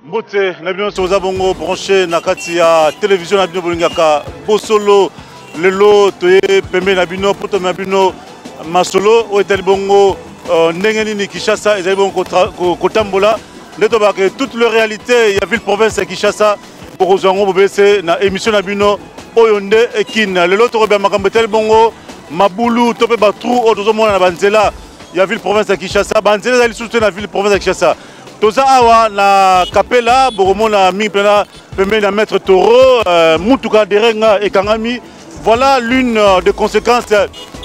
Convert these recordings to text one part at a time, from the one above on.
Mbote, nabino soza bongo branché na kati ya télévision nabino bolingaka bosolo lelo toye pembe nabino poto nabino masolo o etali bongo ndenge nini Kinshasa ezali bongo kotambola ndeto ba que toute la réalité ya ville province ya Kinshasa pour ozango bobese na émission nabino oyo nde ekina lelo to robia makambo etali bongo mabulu to pe ba trou o tozomona na banzela ya ville province ya Kinshasa banzela ezali surtout na ville province ya Kinshasa. Toza awa na kapela boromona mi pena pembe na maître Toro mutuka derenga ekangami. Voilà l'une des conséquences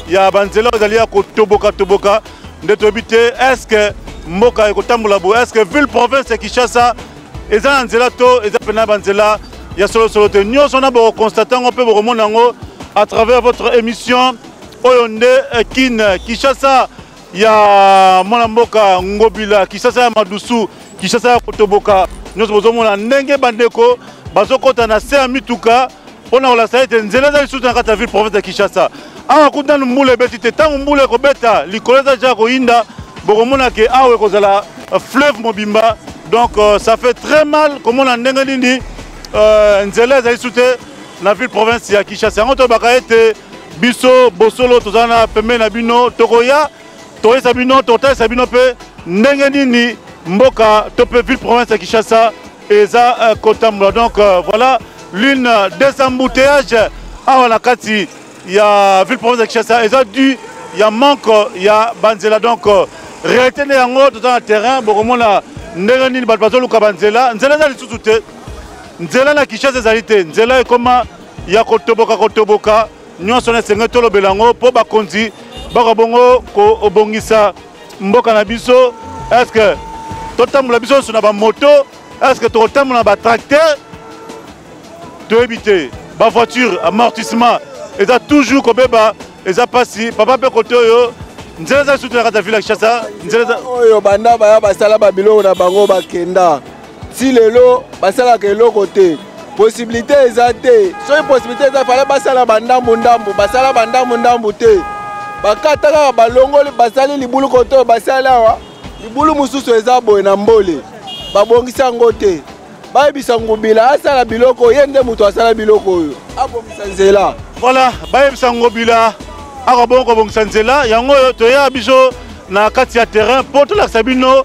ya banzela ozalia ko toboka ndeto habité. Est-ce que mboka ekotambola bo, est-ce que ville province ya Kinshasa eza nzela to eza pena banzela ya solo te nyonso na bo constatant on peut boromona ngo à travers votre émission Oyonde Kinshasa ya mwana mboka ngobila Kinshasa ya madusu Kinshasa ya kotoboka nyonso bozomona ndenge bandeko bazokota na se ya mituka pona ola saite nzela za lisusu na kata ville province ya Kinshasa awa kutana mbule beti te tangu mbule ko beta likoleza ja ko inda bokomona ke awe kozala fleuve mobimba. Donc ça fait très mal comme on a ndenge nini nzela za lisusu na ville province ya Kinshasa ngoto bakaete biso bosolo tozana pembe na bino tokoya Toye Sabino, Tota Sabino pe ndenge nini mboka tope ville province ya Kinshasa eza kotambola. Donc voilà l'une des embouteillages à la kati ya ville province ya Kinshasa eza dû ya manque ya banzela. Donc réalité ne yango tout dans terrain bokomona ndenge nini bato bazoluka banzela nzela za lisusu te nzela na Kinshasa ezali te nzela ekoma ya kotoboka nyonso na senge tolobela yango po bakonzi bako bongo ko obongisa mboka na biso. Est-ce que totambola biso sur na moto, est-ce que totambola ba tracteur to éviter ba voiture amortissement eza toujours ko beba eza pasi papa pe koto yo nzela za soutenir kata ville ya Kinshasa nzela oyo banda ba basala ba biloko na bango bakenda si lelo basala ke loko te possibilité eza te so possibilité eza fala basala bandambo basala bandambo te bakataka balongoli basali libulu koto basala awa libulu mususu eza boye na mbole babongisa ngo te bayebisa ngobila asala biloko yende mutu asala biloko oyo abongisa nzela. Voilà bayebisa ngobila akabongo bongisa nzela yango toya biso na kati ya terrain po tolakisa bino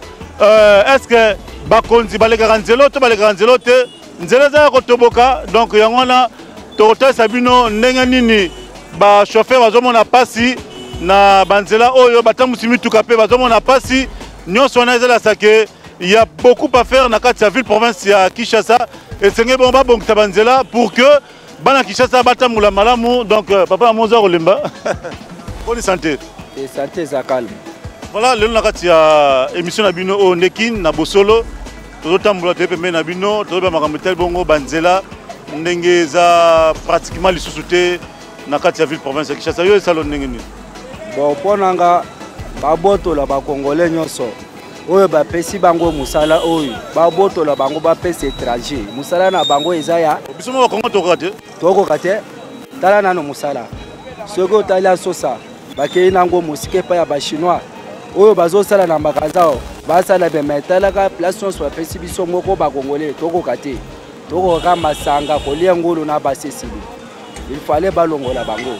est-ce que bakonzi balekaka nzela to balekaka nzela te nzela za kotoboka. Donc yango na tokotasa bino ndenge nini ba chauffeur bazomona pasi na banzela oyo batambusi mituka pe bazomona pasi nyonso na ezala sake. Il y a beaucoup à faire na kati ya ville province ya Kinshasa et senge bon ba bongisa banzela pour que bana Kinshasa batambola malamu. Donc papa moza kolemba bonne santé et santé za calme. Voilà le na kati ya émission na bino o nekin na bosolo tozotambola te pembe na bino tozoba makambo tel bongo banzela ndenge za pratiquement lisusu te na kati ya ville province ya Kinshasa yo esalo ndenge ni bon ponanga babotola ba congolais nyonso oyo bapesi bango musala oyo babotola bango bapesi étranger musala na bango eza ya biso mo Kongo tokoka te tala nano musala soki otali asosa bakei nango musike pa ya bachinois oyo bazosala na makazao basala bemetalaka place nyonso bapesi biso moko bakongolais tokoka te tokoka masanga kolia ngulu na basesili il fallait balongola bango.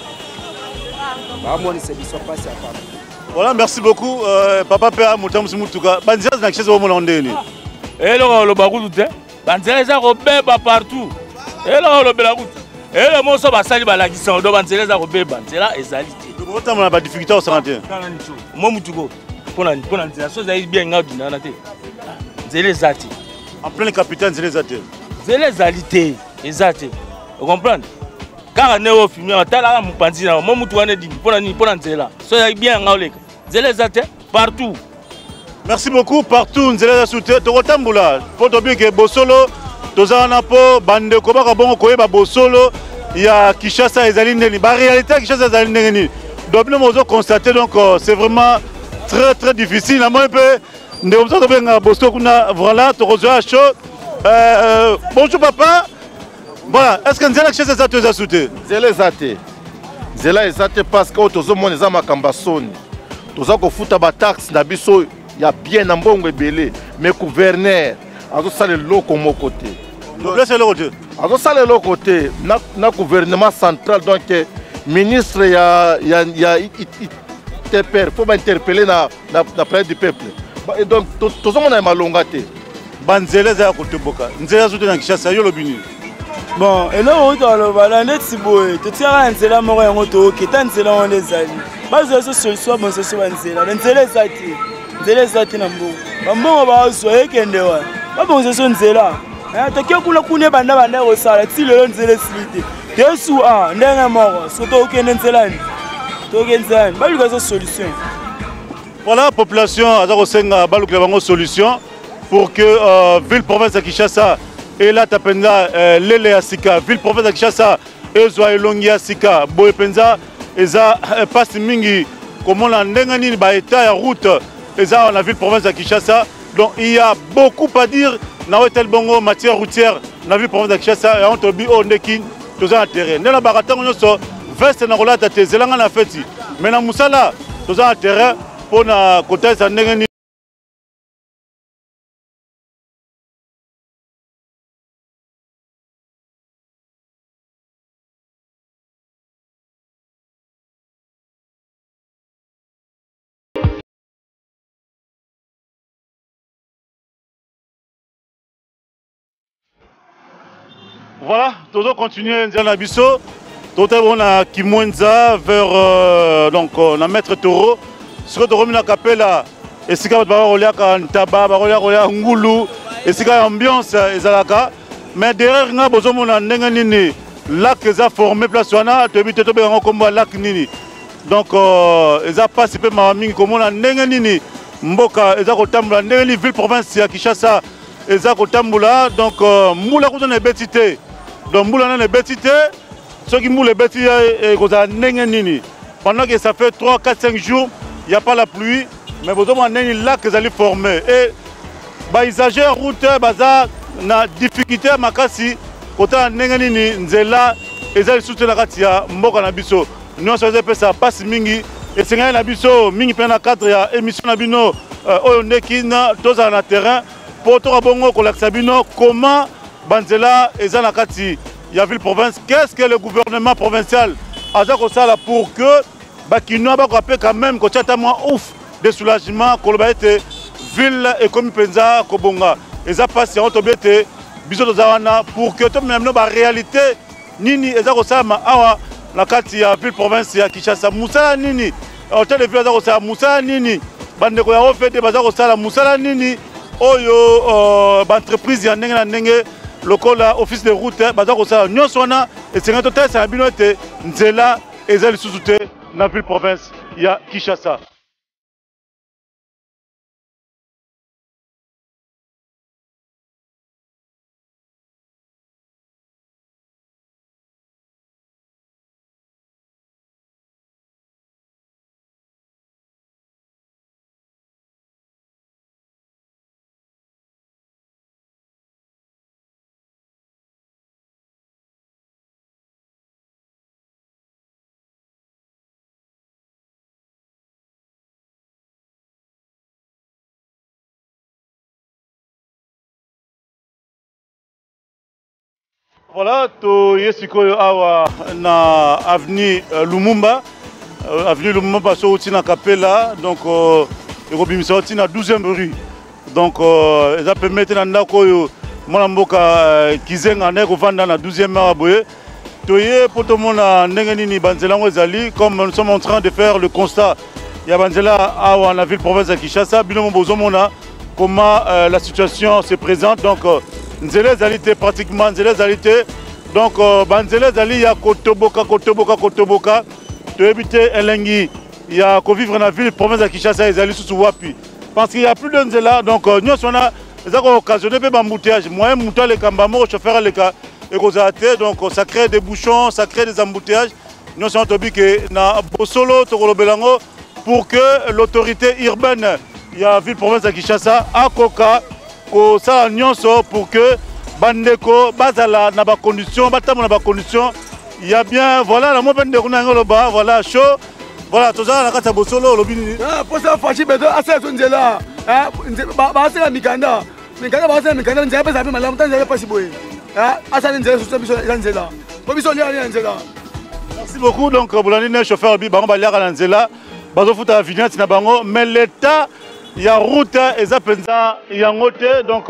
Voilà, merci beaucoup. Papa Père Moutamus Moutuka. Banzela na Kinshasa au Landeni. Et là, le bagou tout. Banzela za robeba partout. Et là, le belagout. Et le monso basali balagisa do banzela za robeba. Banzela ezalité. Le temps on a pas difficulté au santé. Moi Moutuko. Pona nzela so za bien ngadu na te. Nzela ezati. En plein capitaine nzela ezati. Nzela ezalité, ezati. Vous comprenez? Car on est au film, on a la moupanzi, on a moutou ane di, pona nzela. Soyez bien ngaolek. Nzela ezate partout. Merci beaucoup partout nzela za soute to kotambola. Po to bien ke bosolo tozana po bande ko ba bongo ko yeba bosolo ya Kinshasa ezali ndeni. Ba réalité Kinshasa ezali ndeni. Donc nous avons constaté donc c'est vraiment très difficile. Na moi peu ndeko to benga bosolo kuna voilà to kozoa chaud. Bonjour papa. Voilà, est-ce que nzela Kinshasa za to za soute? Nzela ezate. Nzela ezate parce que tozomona za makamba soni. Toza ko futa ba taxe na biso ya bien na mbongo ebele mais gouverneur azosala eloko moko te. Noblesse eloko te. Azosala eloko te na gouvernement central donc ministre ya TPR faut interpeller na près du peuple. Et donc tozomona malonga te. Banzela za kotoboka. Nzela zote na Kinshasa yo lobini. Bon, eloko toloba la neti boye, totiaka nzela moko yango toketa nzela wana ezali. Bazwa so solution mosusu banzela. Nzela ezati. Nzela ezati na mbongo. Bambongo bazwa ekende wana. Babongo so nzela. Tokia kuna banda kosala ti lelo nzela esilite. Tesu ndenge moko, so tokende nzelani. Tokende nzelani. Baluka so solution. Voilà, population aza kosenga baluka bango solution pour que ville province de Kinshasa et là tapenda lele ya sika ville province de Kinshasa ezwa elongi ya sika boye penza eza passe mingi komona ndenge nini ba état ya route eza na ville province de Kinshasa. Donc il y a beaucoup à dire na hotel bongo matière routière na ville province de Kinshasa et on tobi o ndeki toza na terrain ndena bakatango nyoso veste na kolata te zelanga na feti mais na musala toza na terrain pour na kota sa ndenge nini. Voilà, nous allons continuer dans l'abisso. Tout on a Kimwenza vers donc on maître Toro. Ce que Toro mina capella et si quand on a Ntaba, on a Ngulu et si quand ambiance ezalaka. Mais derrière nga besoin on a ndenge nini lac eza formé place wana to bité to be komba lac nini. Donc eza participer ma mingi comme on a ndenge nini mboka eza kotambula ndenge ni ville province ya Kinshasa eza kotambula donc mula ko na betité. Donc moula na betité ceux qui moulent betité et koza ndenge nini pendant que ça fait 3 4 5 jours il y a pas la pluie mais besoin on ndenge lac que allez former et ba usager route baza na difficulté makasi kota ndenge nini nzela ezali soute na kati ya mboka na biso nyonso ezapesa passe mingi esenga na biso mingi pe na cadre ya émission na bino oyo ndeki na toza na terrain pour to bongo kolakisa bino comment banzela eza na kati ya ville province. Qu'est-ce que le gouvernement provincial a fait pour que Bakino Bakope quand même que tu moins ouf de soulagement que le ville et comme penza kobonga et ça passe en tobete biso zawana pour que tout même la réalité nini eza kosama awa na kati ya ville province ya Kinshasa musala nini hôtel de ville eza kosala musala nini bande ko ya ofete baza kosala musala nini oyo ba entreprise ya ndenge na ndenge lokola office de route baza kosala nyonso wana esenga totalisa na bino ete nzela eza lisusu te na ville province ya Kinshasa. Voilà, to yesiko awa na avenue Lumumba, avenue Lumumba so utina Kapela, donc ekobimisa utina 12e rue. Donc ça permet na ndako yo mwana mboka kizenga na kovanda na 12e rue boye. Toye poto mona ndenge nini banzela ngo ezali comme nous sommes en train de faire le constat. Ya banzela awa na ville province de Kinshasa, bino bozo mona comment la situation se présente donc nzela zalité pratiquement nzela zalité donc banzela zali ya kotoboka to éviter elengi ya ko vivre na ville province de Kinshasa ezali sous wapi parce qu'il y a plus de nzela donc nous sona ça ko occasionner pe embouteillage moyen muta le kambamo chauffeur le ka et kozate donc ça crée des bouchons ça crée des embouteillages nous sommes tobi que na bosolo to kolobelango pour que l'autorité urbaine ya ville province de Kinshasa akoka ko ça nyonso pour que bandeko bazala na ba condition batamo na ba condition il y a bien voilà la mo bende kuna ngolo ba voilà chaud voilà toza na kata bosolo lobini ah pour ça fachi beto asa tunzela ah ba asa mikanda mikanda baza mikanda nzela pesa pe malamu tanzela pasi boye ah asali nzela so biso nzela ko biso lia nzela. Merci beaucoup. Donc Boulani chauffeur bi bango balia na nzela bazo futa vignette na bango mais l'état ya route eza penza yango te donc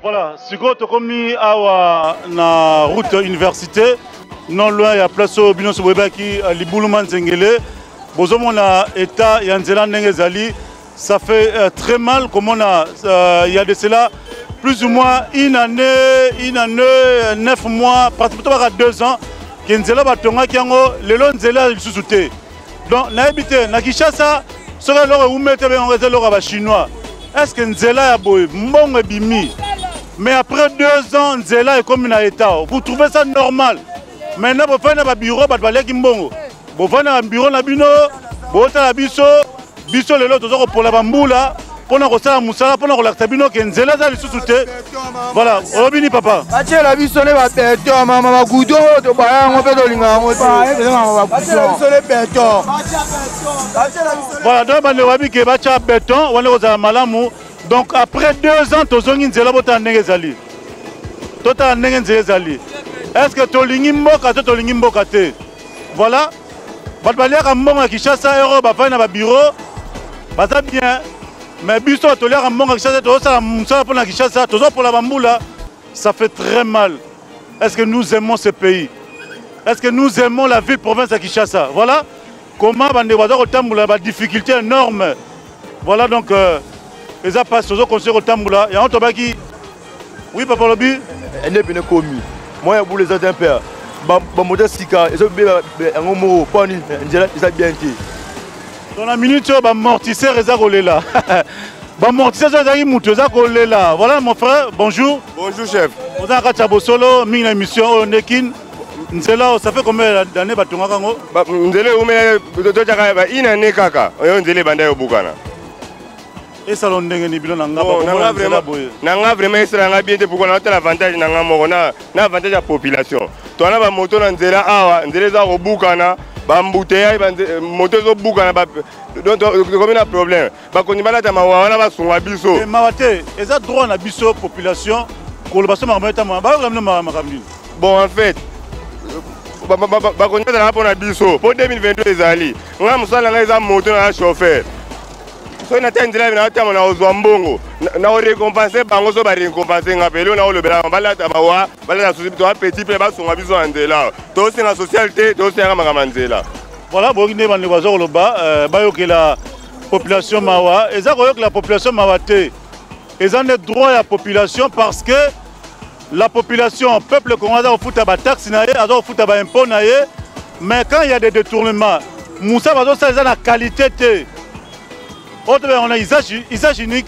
voilà, si vous avez na route université, non loin il y a place au Bino Sobebaki, Libouluman Zengele, Bozomona État Yanzela Nengezali, ça fait très mal comme on a, il y a de cela plus ou moins une année, 9 mois, pratiquement 2 ans, Kenzela Batonga Kiango, le long Nzela il sous-souté. Donc, n'habitez, Nakishasa, ce que l'on met en chinois, est-ce que Nzela a boy, Mbong et Bimi? Mais après 2 ans, Nzela est comme un État. Vous trouvez ça normal? Maintenant, vous faites un bureau, vous faites un bureau, vous faites un biso, biso le lot pour la bamboula, pour la rosa moussala, pour la relaxer bino, que Nzela a sous-souté. Voilà, Robini papa. La biso ne va pas maman goudou, tu vas on fait de l'inga, voilà, donc on a dit que bacha béton, on a malamu. Donc après 2 ans, tu as Nzela bota Nengezali. Tota Nengezali. Est-ce que tu as Lingimboka, tu as Lingimboka? Voilà. Batbalia Kambonga Kishasa, Euro, Bafana, Babiro. Bata bien. Mais Bisto, tu as Kambonga Kishasa, tu as Moussa pour la Kishasa, tu as pour la Bamboula. Ça fait très mal. Est-ce que nous aimons ce pays? Est-ce que nous aimons la ville province de Kishasa? Voilà. Comment Bandewada Otamboula, la difficulté énorme. Voilà donc. Et ça passe aux conseils au Tamboula. Il y a un tobaki. Oui, papa Lobi. Elle n'est pas commis. Moi, je voulais être un père. Je suis Sika. Je suis un homme. Je suis bien. Dans la minute, je vais amortisser les là. Amortisser les là. Voilà mon frère, bonjour. Bonjour chef. Vous avez un solo, une émission, Nzela, ça fait combien d'années que vous avez fait? Nzela, une année kaka. Nzela, banda yo bukana. Et ça l'on n'est pas nanga vraiment c'est bien pour qu'on ait l'avantage nanga mona na avantage la population. Toi na ba moto na nzela awa nzela za robukana ba mbouteya moto zo bukana ba donc comme un problème ba koni bala ta mawa wana ba sunga biso. Et mawate, eza droit na biso population ko le baso marmeta ma ba ramna makamni. Bon en fait ba koni na pour na biso pour 2022 ezali. Nga musala nga eza moto na chauffeur. So na tendela na tamo na ozwambongo na récompenser bango so ba récompenser ngapelo na le bela bala tabawa bala na société to petit pe ba songa biso andela to c'est na socialité to c'est ngama manzela. Voilà bongine bande bazo lo ba bayoke la population mawa eza koyoke la population mawate eza ne droit ya population parce que la population peuple congolais a futa ba taxe na ye azo futa ba impôt na ye mais quand il y a des détournements Moussa bazo ça eza na qualité te. On a usage unique,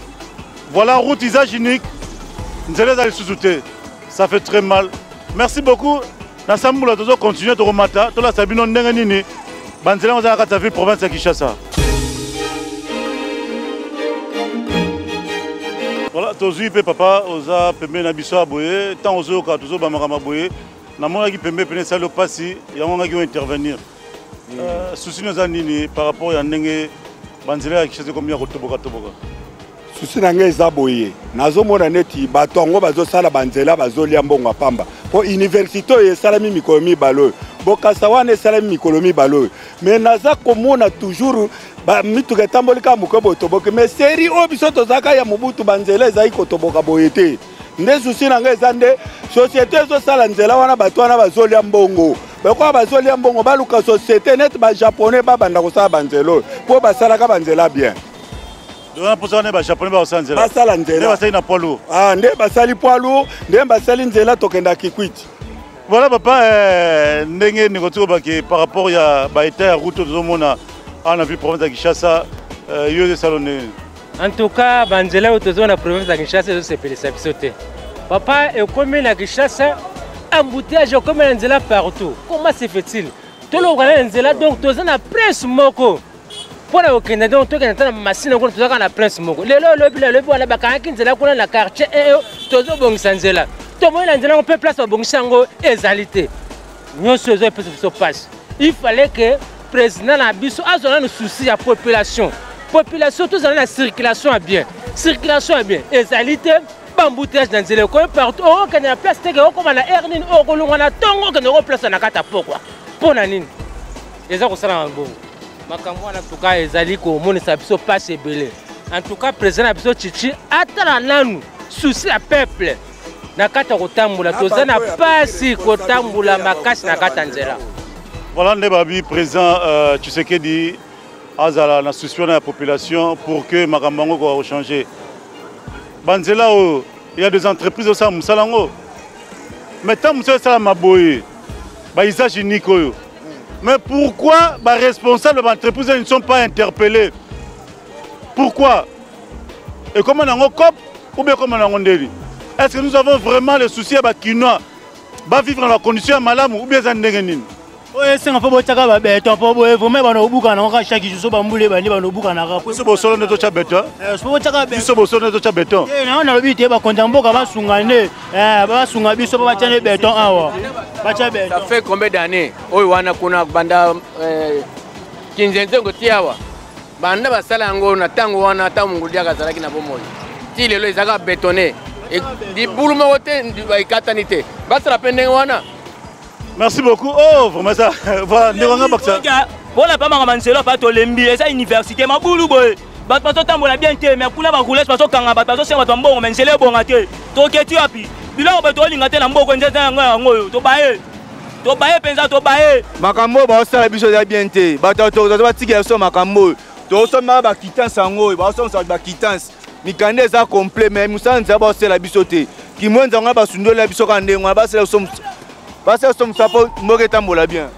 voilà route usage unique, Nzela sous-souté. Ça fait très mal. Merci beaucoup. Nous allons continuer à remata. Tout la Sabino Nenganini. Banzela on a la ville province de Kinshasa. Voilà, tozu pe papa, oza pembe na biso aboye, tant ozo ka tozo ba makama boye. Na mona ki pembe pene salo pasi, ya mona ki intervenir. Souci nous a nini par rapport à Nenge. Banzela ya Kinshasa combien kotoboka toboka. Souci nanga eza boye. Nazomona neti batongo bazosala banzela bazolia mbongo pamba. Po université esalami mikolo mibalo. Bokasa wana esalami mikolo mibalo. Mais naza komona toujours ba mituka tambolika mukobo toboka. Mais série obiso tozaka ya Mobutu banzela ezai kotoboka boye te. Nde souci nanga eza nde société ezosala nzela wana bato wana bazolia mbongo. Pourquoi bazolia mbongo baluka société net ba japonais ba banda kosala banzelo po basala ka banzela bien. Donc pour ça on est ba japonais ba osala nzela. Basala nzela. Nde basali na poids lourd. Ah nde basali poids lourd, nde basali nzela tokenda Kikwiti. Voilà papa, ndenge nikoto baki par rapport ya ba état ya route tozomona ana ville province ya Kinshasa yo de salone. En tout cas, banzela autozo na province ya Kinshasa c'est pelisa bisote. Papa est comme na Kinshasa embouteillage comme na nzela partout. Comment se fait-il? Tout le monde nzela donc tozo na presse moko. Pour la okenda donc to kana na machine ko tozo na presse moko. Lelo le wala bakanga nzela ko na quartier tozo bongisa nzela. On peut placer au Bongsango égalité. Nous sommes se passe. Il fallait que le président Nabiso ait un souci de la population. Population, tous la circulation est bien. Circulation est bien. Égalité, embouteillage dans les coins partout. On a une place, on a une hernie, on a un tongo, on a une place dans la carte. Pourquoi? Pour Nanine. Et ça, c'est un bon. En tout cas, égalité, on a passe belé. En tout cas, le président Nabiso Chichi, attends nous, souci à peuple. Nakata kotambula tozana pasi kotambula makasi nakata nzela. Voilà Nebabi président Tshisekedi azala na soucion la population pour que makambango ko changer. Banzela il y a des entreprises au sam salango. Maintenant monsieur sala maboye. Ba usage unique yo. Mais pourquoi les responsables de l'entreprise ne sont pas interpellés? Pourquoi? Et comment on cop ou bien comment on délit? Est-ce que nous avons vraiment le souci à Kinois va vivre dans la condition malam ou bien ça n'est oui, c'est un peu de temps pour vous mettre dans le bouc en chaque jour, bamboulé, dans le bouc en arabe. C'est pour ça que nous avons béton. C'est pour ça que nous avons béton. On a l'habitude de contambo comme un soungane, un soungabi, ça va tenir béton. Ça fait combien d'années? Oh, on a connu banda 15 ans que tu as. Banda basalango na tango wana tamungu dia kazalaki na bomoi. Ti lelo ezaka bétonné. Et boulou moté ba katanité. Basala pendeng wana. Merci beaucoup. Oh, vraiment ça. Voilà, ndonga baksa. Voilà pas mangamanzelo pas to lembi, esa université ma boulou boy. Ba paso tambola bien te, mais kula ba rouler paso kanga ba paso senga tombo menzele bonga te. To keti api. Bila ba to linga te na mboko nzeza ngo to bae. To bae penza to bae. Makambo ba osala biso ya bien te. Ba to ba tiki so makambo. To so ma ba quittance ngo, ba so ba quittance. Mikande eza complet mais musanza ba osala biso te. Ki mwenza nga ba sundola biso ka ndengo ba sala so bien.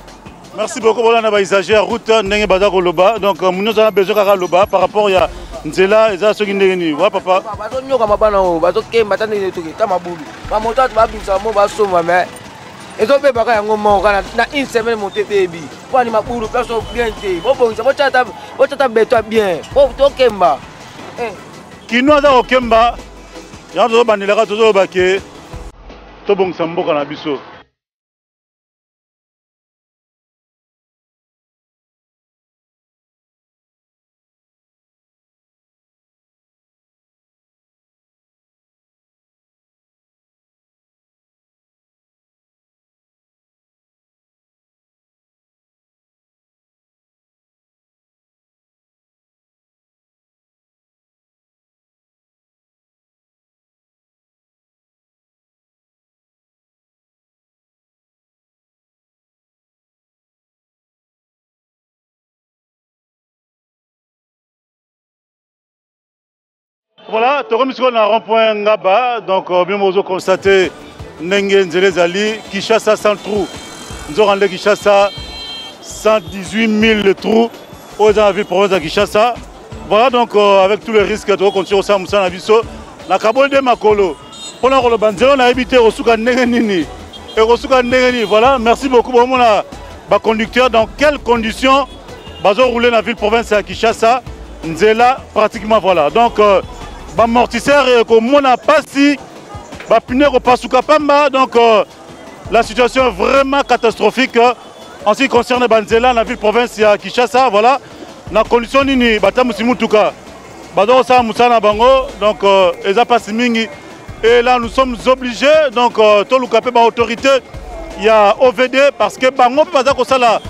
Merci beaucoup. Voilà, on a exagéré route n'engé bada koloba. Donc nous avons besoin de loba par rapport à Nzela et ça ce qui n'est pas papa. Bazo nyoka mabana o bazo kemba tande ne tuki ta mabulu. Ba moto ba bisa mo ba soma mais ezo pe baka yango mo kana na une semaine monter tebi. Pour ni mabulu personne bien te. Bo bon ça bo chata beto bien. Bo to kemba. Kino za okemba. Ya zo banilaka to zo bake. To bon samboka na biso. Voilà, tu as un rond-point Ngaba, donc bien vous constaté Nengen Zelezali, Kinshasa sans trou. Nous avons rendu Kinshasa 118 000 trous aux ville province de Kinshasa. Voilà donc avec tous les risques de continuer au Samoussa Nabiso, la Kabol de Makolo. Pendant que le Banzelo a habité au Souka Nengenini. Et au Souka Nengenini, voilà, merci beaucoup pour mon conducteur. Dans quelles conditions Bazo rouler dans la ville province de Kinshasa, Nzela pratiquement voilà. Donc, amortisseur comme on n'a pas si piner au Pasuka Pamba, donc la situation est vraiment catastrophique en ce qui concerne Banzela, la ville province de Kinshasa. Voilà, la condition nini batamusimutuka bado sa musana bango, donc eza pas mingi et là nous sommes obligés donc tout le capé ba autorité il y a OVD parce que bango pas ko sala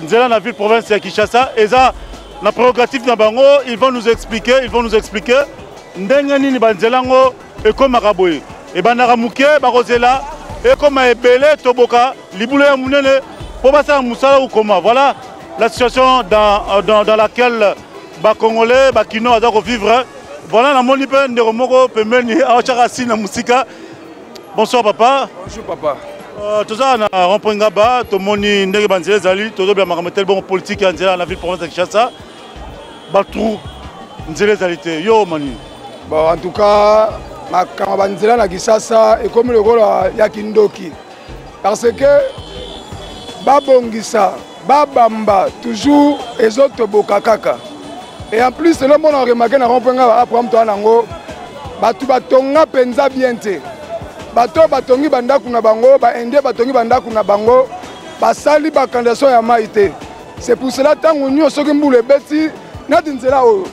Nzela la ville province de Kinshasa eza la prérogative de bango, ils vont nous expliquer, ndengeni banzelango et comme maraboy et banaramuke barozela et comme ebele toboka libulo ya munene pour passer musala ou comment. Voilà la situation dans laquelle ba congolais ba kino a vivre. Voilà la moni pe ndero moko pemeni a chakasi na musika. Bonsoir papa. Bonjour papa. toza na rond-point Ngaba tomoni ndenge banzela ezali tozobela makambo tel bon politique ya nzela na ville province ya Kinshasa batrou nzela ezali te yo mani. Bon, en tout cas makambo banzela na Kinshasa ekomi lokola ya kindoki parce que babongisa babamba toujours ezotoboka kaka et en plus le monde a remarqué na rond-point Ngaba après mto nango batu batonga penza bien te. Bato batongi bandaku na bango, ba-indien batongi bandaku na bango, basali bakandation ya maïté. C'est pour cela que tango nyo soki mbule beti nati nzela oyo.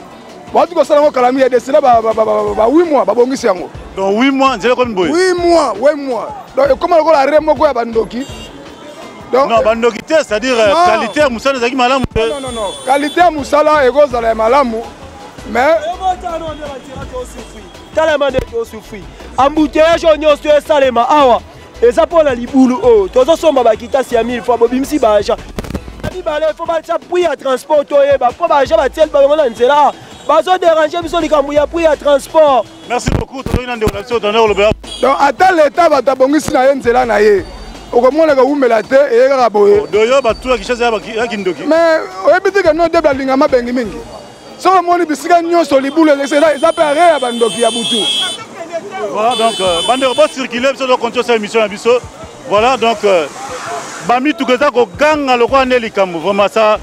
Watu ko sala ngo kalami ya desela ba 8 mois babongisi yango. Donc 8 mois nzela ko mboye. 8 mois. Donc comment ko la remo ko ya bandoki. Donc non bandoki te, c'est-à-dire qualité ya musala zaki malamu. Non. Qualité ya musala ekozala ya malamu. Mais tellement de souffrir. Embouteillage nyonso esalema awa eza mpona libulu oyo tozosomba bakitasi ya 1000 fois bobimisi baja mibale fo batia prix ya transport toyeba mpo baja batieli bango na nzela bazoderange biso likambo ya prix ya transport. Merci beaucoup tozoi na ndeko na biso tonnerre olobela. Donc ata leta bato abongisi na ye nzela na ye okomonaka umela te eye kaka boye doyo batu ya Kinshasa ya kindoki mais oyebi te ke no de balinga mabengi mingi soki omoni bisika nyonso libulu eza mpe are ya bandoki ya butu. Voilà donc bande robot circuler biso do continuer cette émission na biso. Voilà donc bami tukeza ko ganga lokwa ne likambo vraiment ça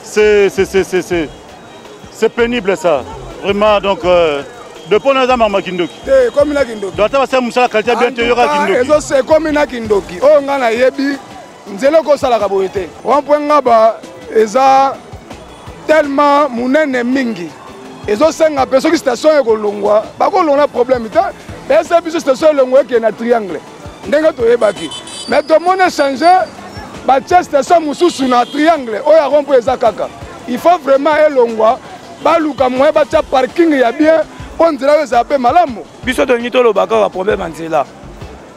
c'est pénible ça vraiment donc depuis on a mama kindoki te comme na kindoki doit ta ça musala qualité bien te yora kindoki ezo c'est comme na kindoki o nga na yebi nzela ko sala ka boyete rond-point Ngaba eza tellement munene mingi ezosenga mpe soki station ekolongwa bakolongwa problème te ese biso station elongwa eke na triangle ndenge toyebaki mais tomoni échange batie station mosusu na triangle oyo ya rond-point eza kaka il faut vraiment elongwa baluka moye batia parking ya bien mpo nzela oyo ezala mpe malamu biso tolingi toloba kaka problème ya nzela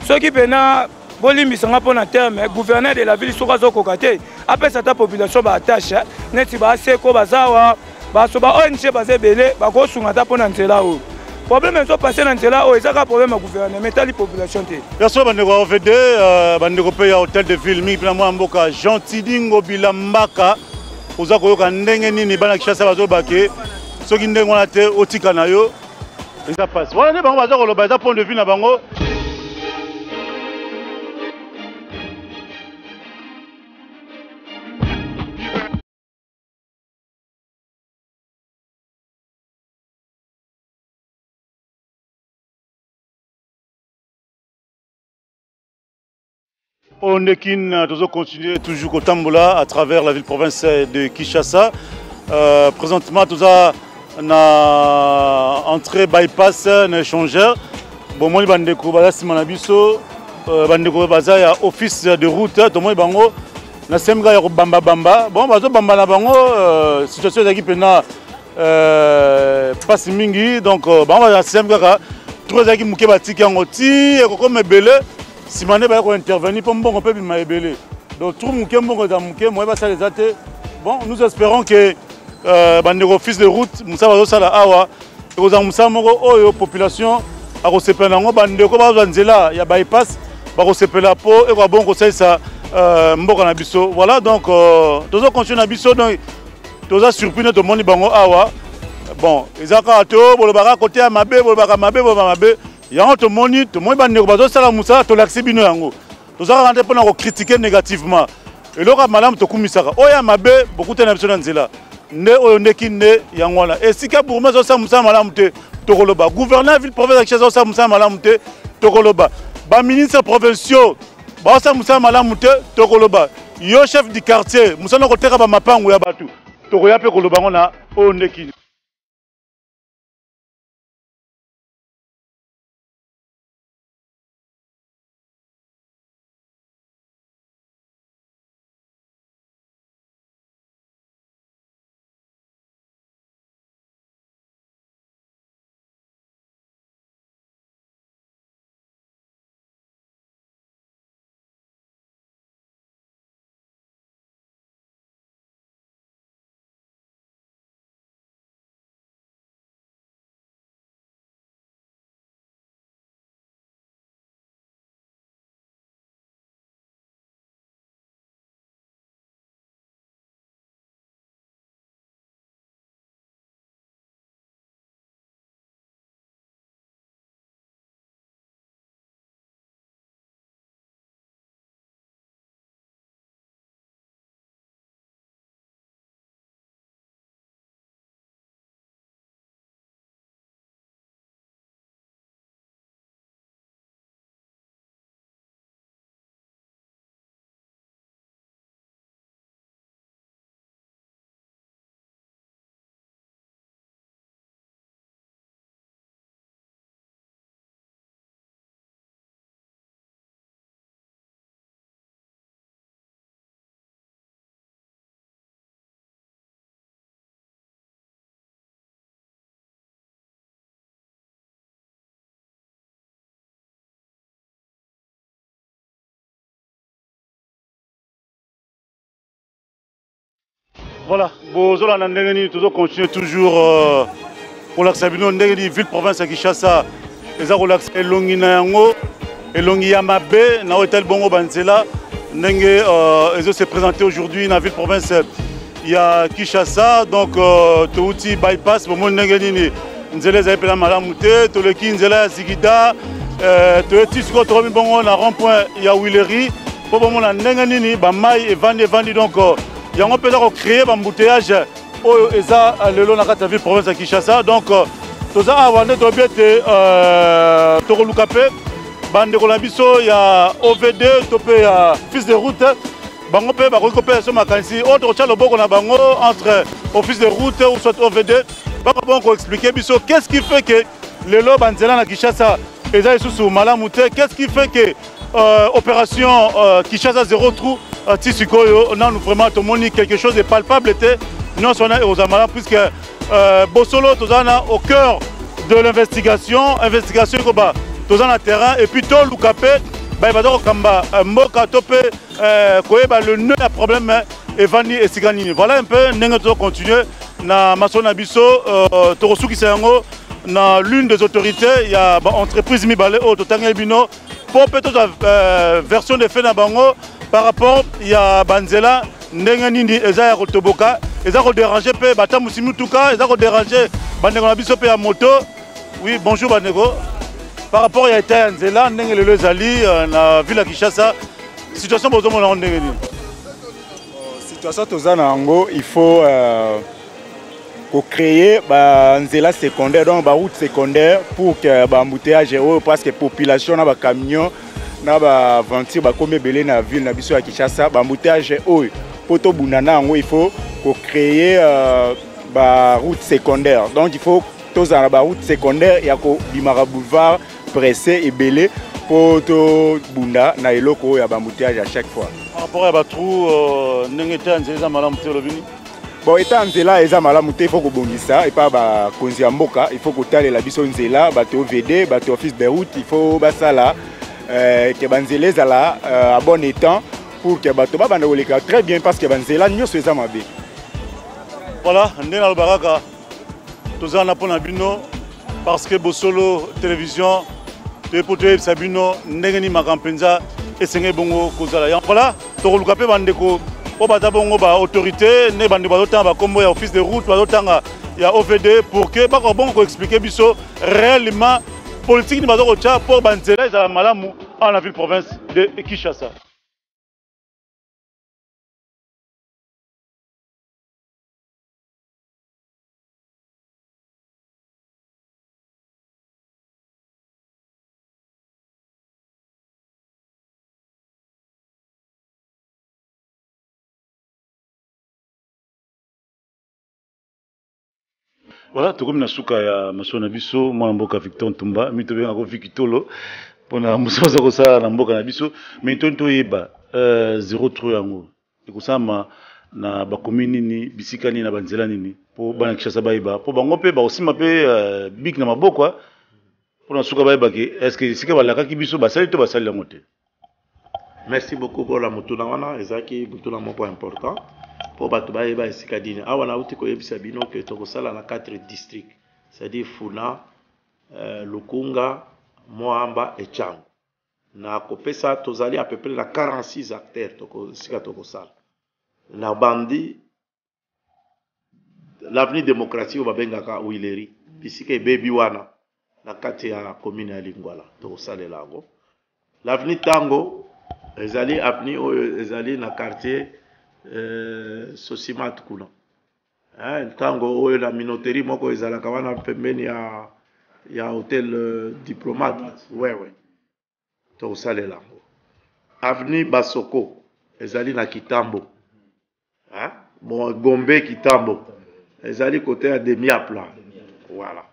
soki mpena bolimbisanga mpona terme gouverneur de la ville soki azokoka te apesa ta population baattache neti baseko bazawa baso ba ONG baza ebele bakosunga ta mpona nzela oyo problème ezopase na nzela oyo ezaka problème ya gouvernement etali population te yaso bandeko ya OVD bandeko mpe ya hôtel de ville mingi mpena mwana mboka Gentidingo Bilambaka oza koyoka ndenge nini bana Kinshasa bazobake soki ndenge wana te otika na yo eza pasi wana nde bango baza koloba eza point de vue na bango. On est qui continuer toujours au Tambola à travers la ville-province de Kinshasa. Présentement, nous avons entrée bypass, un échangeur. Bon, moi, je suis Simanabiso, je suis office de route, tout le monde na semga ya bamba bamba. Bon, bazo bamba na bango situation ezaki pena passe mingi donc ba ba semga trois ezaki muke batiki yango ti ekoko mebele. Simane va intervenir pour bon peu bima ebele. Donc tout muke mbongo za muke moi ba sala ezate. Bon, nous espérons que bande office de route musa bazo sala awa ekozanga musa moko oyo population akosepela ngo bande ko bazwa nzela ya bypass bakosepela po eko bon kosalisa mboka na biso. Voilà donc tozo continuer na biso donc toza surpris na to moni bango awa. Bon, ezaka to bolobaka côté ya mabe bolobaka mabe yango tomoni bandeko bazosala musala tolakisi bino yango tozaka rendre mpona kocritiquer négativement eloko ya malamu tokumisaka oyo ya mabe bokutana na biso na nzela nde oyo ndeki nde yango wana esika bourgmestre azosala musala malamu te tokoloba gouverneur ville province ya Kinshasa azosala musala malamu te tokoloba baministre provinciaux bazosala musala malamu te tokoloba yo chef du quartier musala koteka bamapango ya bato tokoya mpe koloba ngo na oyo ndeki Voilà, Bozola Nandengeni, toujours continue toujours pour l'accès Ndengeni, ville-province à Kinshasa. Les relax Elongi Nayango, Elongi Yamabe, na Hotel Bongo Banzela. Ndenge, ils se présenté aujourd'hui dans la ville-province. Il y a Kinshasa, donc Touti bypass, pour moi Ndengeni, Nzela Zaipela Malamute, Toleki Nzela Zigida, Touti Siko Toromi Bongo, na rond-point, il y a Willery. Pour moi Ndengeni, Bamai et Vandi, donc. Il y a un peu de créer un embouteillage et ça le long de la ville province de Kinshasa. Donc tout ça avant de bien Toro Lukape, bande Kolabiso, il y a OVD, topé fils de route. Bango pe ba récupérer ce makansi. Autre chalo boko na bango entre office de route ou soit OVD. Ba bon ko expliquer biso qu'est-ce qui fait que le lo banzela na Kinshasa et ça sous Malamute, qu'est-ce qui fait que opération Kinshasa zéro trou Tissikoyo, on a vraiment quelque chose de palpable. Nous sommes aux Amala, puisque Bossolo, tout ça au cœur de l'investigation. Investigation, tout ça dans le terrain. Et puis, tout le capé, Mboka, Topé, le nœud à problème est Vani et Siganini. Voilà un peu, nous continuer. Na Masona Bisso, Torosuki Seyango, na l'une des autorités, il y a entreprise Mibale, Totangal Bino, pour peut-être version de fait Nabango. Par rapport, il y a Banzela, Ndenganindi, Eza Rotoboka, Eza Rodérangé, Bata Moussimutuka, Eza Rodérangé, Bandegonabiso à moto. Oui, bonjour Bandego. Par rapport à Banzela, Ndengele Zali, la ville de Kinshasa, situation pour tout le monde. Situation Tozanango, il faut créer une zela secondaire, donc une route secondaire pour que l'embouteillage parce que la population a des camions. Na ba venture ba comme belé na ville na biso ya Kinshasa ba embouteillage oyo poto bunana ngo il faut créer ba route secondaire, donc il faut tous en ba route secondaire ya ko bimara boulevard pressé et belé poto bunda na eloko ya ba embouteillage à chaque fois. Par rapport à ba trou ndengeta nzeza malamu te lobini bon état nzela eza malamu te, il faut ko bongisa et pas ba konzi ya mboka, il faut ko talela biso nzela ba to VD ba to office de route, il faut ba sala que Banzela là à bon état pour que Batoba Banoleka très bien parce que Banzela nous sommes à bien. Voilà, on est dans le baraka. Tous en apprenant Bino parce que Bossolo télévision, de Poté Sabino, Negeni Makampenza et Sengé Bongo Kozala. Voilà, Toro Lukape Bandeko, Obata Bongo ba autorité, ne Bandi Badotan ba comme office de route, Badotanga, il y a OVD pour que Bako Bongo expliquer Biso réellement. Politique de pour Banzela et Malamu en la ville-province de Kinshasa. Voilà, tout comme na suka ya Masona Biso, moi mboka Victor Ntumba, mi to benga ko Vikitolo, pona musoza ko sala na mboka na biso, mais tonto yeba 03 yango. Ekusama na ba commune ni bisika ni na Banzela nini po bana Kinshasa bayeba, po bango pe ba osima pe big na maboko, pona suka bayeba ke est-ce que sika balaka ki biso basali to basali yango te. Merci beaucoup pour la mutuna wana, ezaki mutuna moko important. Pour Batouba et Baïsikadine. Ah, on a outil que Sabino que Tokosala dans 4 districts, c'est-à-dire Funa, Lukunga, Moamba et Tchang. Na Kopesa, Tozali à peu près la 46 acteurs Tokosala. Na Bandi, l'avenir démocratique au Babengaka Willery, puisque Baby Wana, na Katia commune à Lingwala, Tokosala Lago. L'avenir Tango, les alliés avenir, les alliés dans le quartier. Sosimat kuna tango oyo la minoterie moko ezalaka wana pembeni ya hôtel diplomate ouais to salela avenue Basoko ezali na Kitambo bon Gombe Kitambo ezali côté ya Demiapla voilà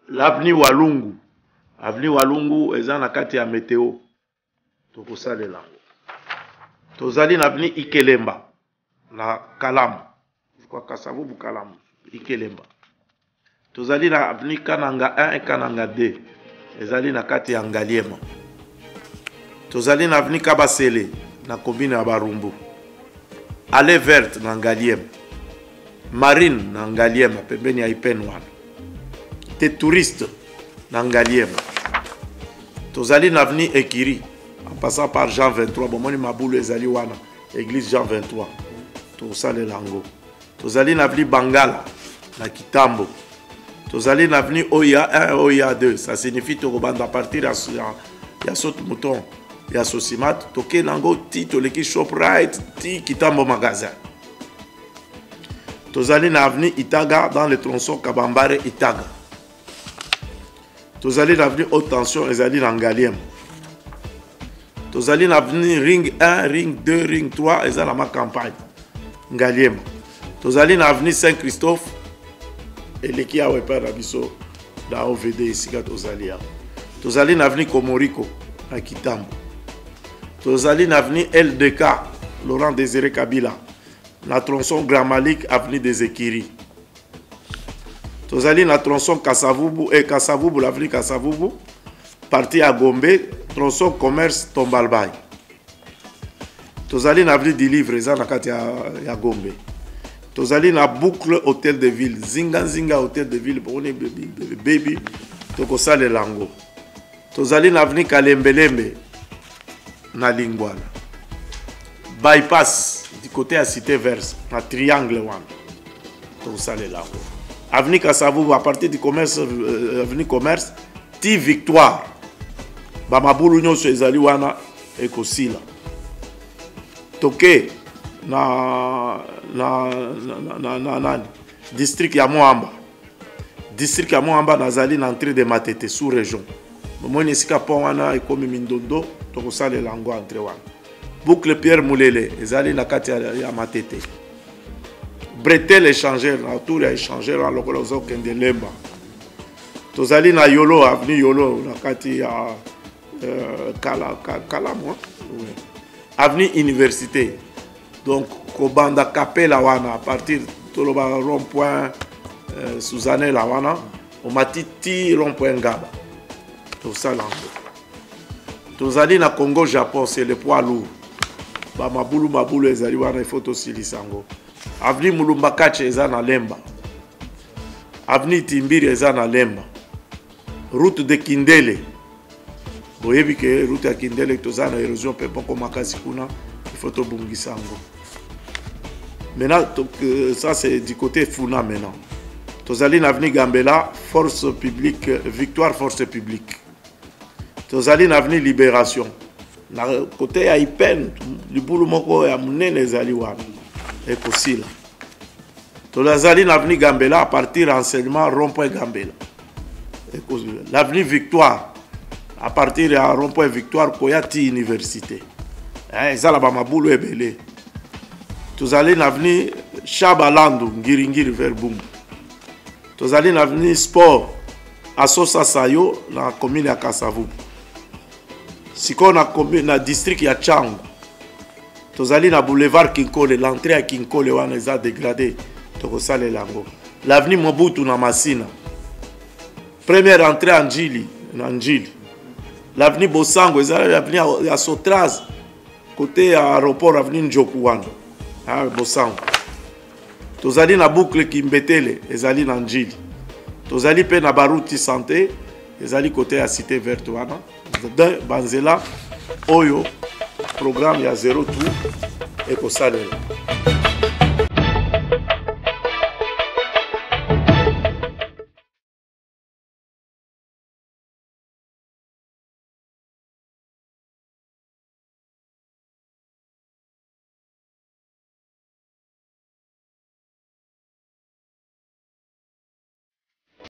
l'avenue Walungu ezali na kati ya Météo to salela Tozali na avenue Ikelemba na Kalamu kwa Kasavubu Kalamu Ikelemba. Tozali na avenue Kananga 1 et Kananga 2 ezali na kati ya Ngaliema. Tozali na avenue Kabasele na commune ya Barumbu. Allée verte na Ngaliema. marine na Ngaliema pembeni ya Ipen wana te touriste na Ngaliema tozali na avenue Ekiri en passant par Jean 23 bomoni mabulu ezali wana église Jean 23 tosale lango tozali na avenue Bangala na Kitambo tozali na avenue Oya 1 Oya 2 ça signifie tokobanda partir ya saute mouton ya Sosimat toke nango ti toleki Shoprite ti Kitambo magasin tozali na avenue Itaga dans le tronçon Kabambare Itaga tozali na avenue haute tension ezali na Ngaliema tozali na avenue ring 1 ring 2 ring 3 ezali na ma campagne Ngaliema tozali na avenue Saint Christophe eleki awe pa na biso na OVD esika tozali ya tozali na avenue Komoriko na Kitambo tozali na avenue LDK Laurent Désiré Kabila na tronçon Grand Malik avenue des Ekiri tozali na tronçon Kasavubu et Kasavubu l'avenue Kasavubu parti à Gombe tronçon commerce Tombalbay tozali na avenue du Livre eza na kati ya Gombe tozali na boucle hôtel de ville zinga hôtel de ville pour baby tokosala lango tozali na avenue Kalembelembe na Lingwala bypass du côté à Cité Verse na triangle wana tokosala lango avenue Kasavubu à partir du commerce avenue commerce ti Victoire ba mabulu nyonso ezali wana ekosila toke na district ya Moamba nazali na entrée de Matete sous région momoni esika pont wana ekomi Mindondo tokosala lango entrée wana boucle Pierre Moulele ezali na kati ya Matete bretel échangeur na tour ya échangeur na lokola ozokende Lemba tozali na Yolo avenue Yolo na kati ya Kalamwa avenue Université donc kobanda Kapela wana à partir toloba rond-point Suzanne la wana o matiti rond-point Ngaba tosala tozali na Congo Japon c'est le poids lourd ba mabulu ezali wana il faut tosilisango avenue Mulumba Kache eza na Lemba avenue Timbiri eza na Lemba route de Kindele boyebi ke route ya Kindele toza na érosion pe poko makasi kuna il faut tobungisa ngo maintenant ça c'est du côté Funa maintenant tozali na avenue Gambela force publique Victoire force publique tozali na avenue Libération na côté ya Ipen libulu moko ya munene ezali wana ekosila tozali na avenue Gambela à partir enseignement rond-point Gambela l'avenue Victoire à partir de rond-point Victoire Koyati Université ezala ba mabulu ebele tozali na avenue Chabalandu Ngiringiri vers Bumbu tozali na avenue Sport Asosa Sayo na commune ya Kasavubu siko na commune na district ya Changu tozali na boulevard Kinkole l'entrée à Kinkole wana eza dégradé tokosala lango l'avenue Mobutu na Masina première entrée en Njili na Njili l'avenue Bosango ezali l'avenue ya Sotraz côté aéroport avenue Njoku wana Bosango tozali na boucle Kimbetele ezali na Njili tozali pe na baruti santé ezali côté ya cité verte wana banzela oyo programme ya 0 tour ekosalela